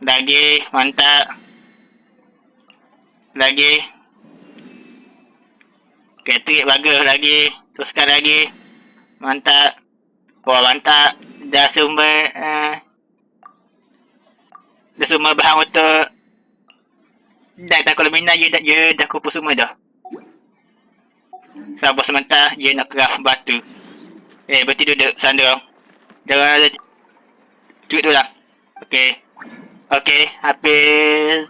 Lagi, mantap. Lagi. Okay, trik bagus lagi. Teruskan lagi. Mantap. Wah, mantap. Dah sumber bahan untuk dah kalau minat je dah kumpul semua dah. Sabar sebentar, je nak craft batu. Berhenti duduk sana. Jangan cukup tu lah. Okey, habis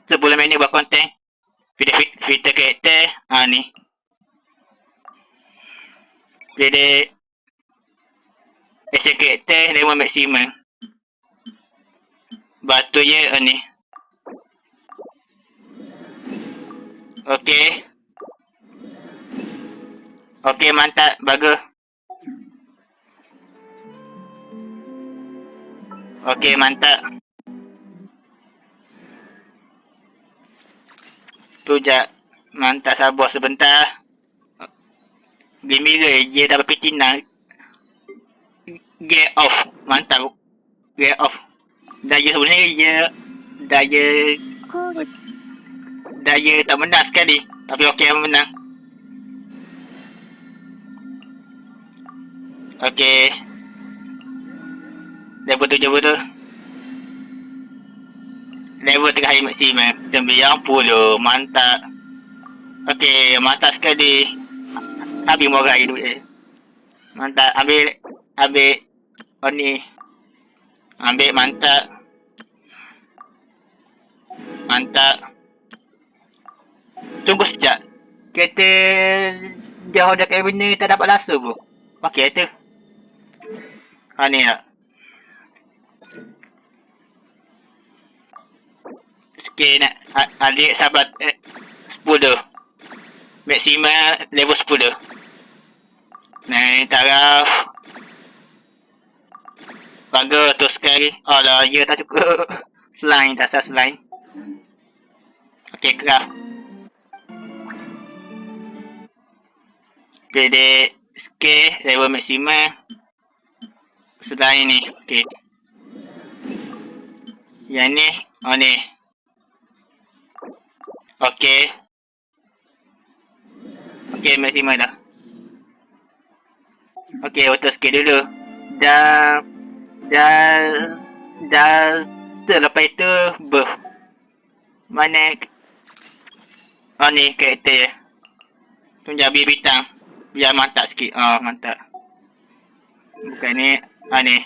10 minit buat konten. Filter karakter. Ni. Jadi action karakter level maksimum. Batu je ni. Okey, mantap, bagus. Okey, mantap. Tu je. Mantap, sabar sebentar. Gembira je dah berpitina. Get off. Mantap. Get off. Daya sebenarnya daya tak menang sekali. Tapi okey, menang. Okey. Level 70. Level terakhir maksimum 90. Mantap. Okey, mantap sekali. Habis moral hidup je. Mantap. Ambil. Ni. Ambil, mantap. Mantap. Tunggu sekejap. Kereta jauh dekat benda tak dapat langsung pun. Okey tu. Ni tak. Sikit nak adik sahabat 10. Maksimum level 10. Naik taraf. Bagus tu sekali. Alah, ya tak cukup. Slime, tak sah slime. Okey, craft. Pilih skill level maksimum. Slime ni. Okey. Yang ni. Ni. Okey. Okey, maksimum dah. Okey, auto skill dulu. Dah lepas itu buff. Mana ni karakter. Tunjuk biar bintang. Biar mantap sikit. Mantap. Bukan ni. Ni.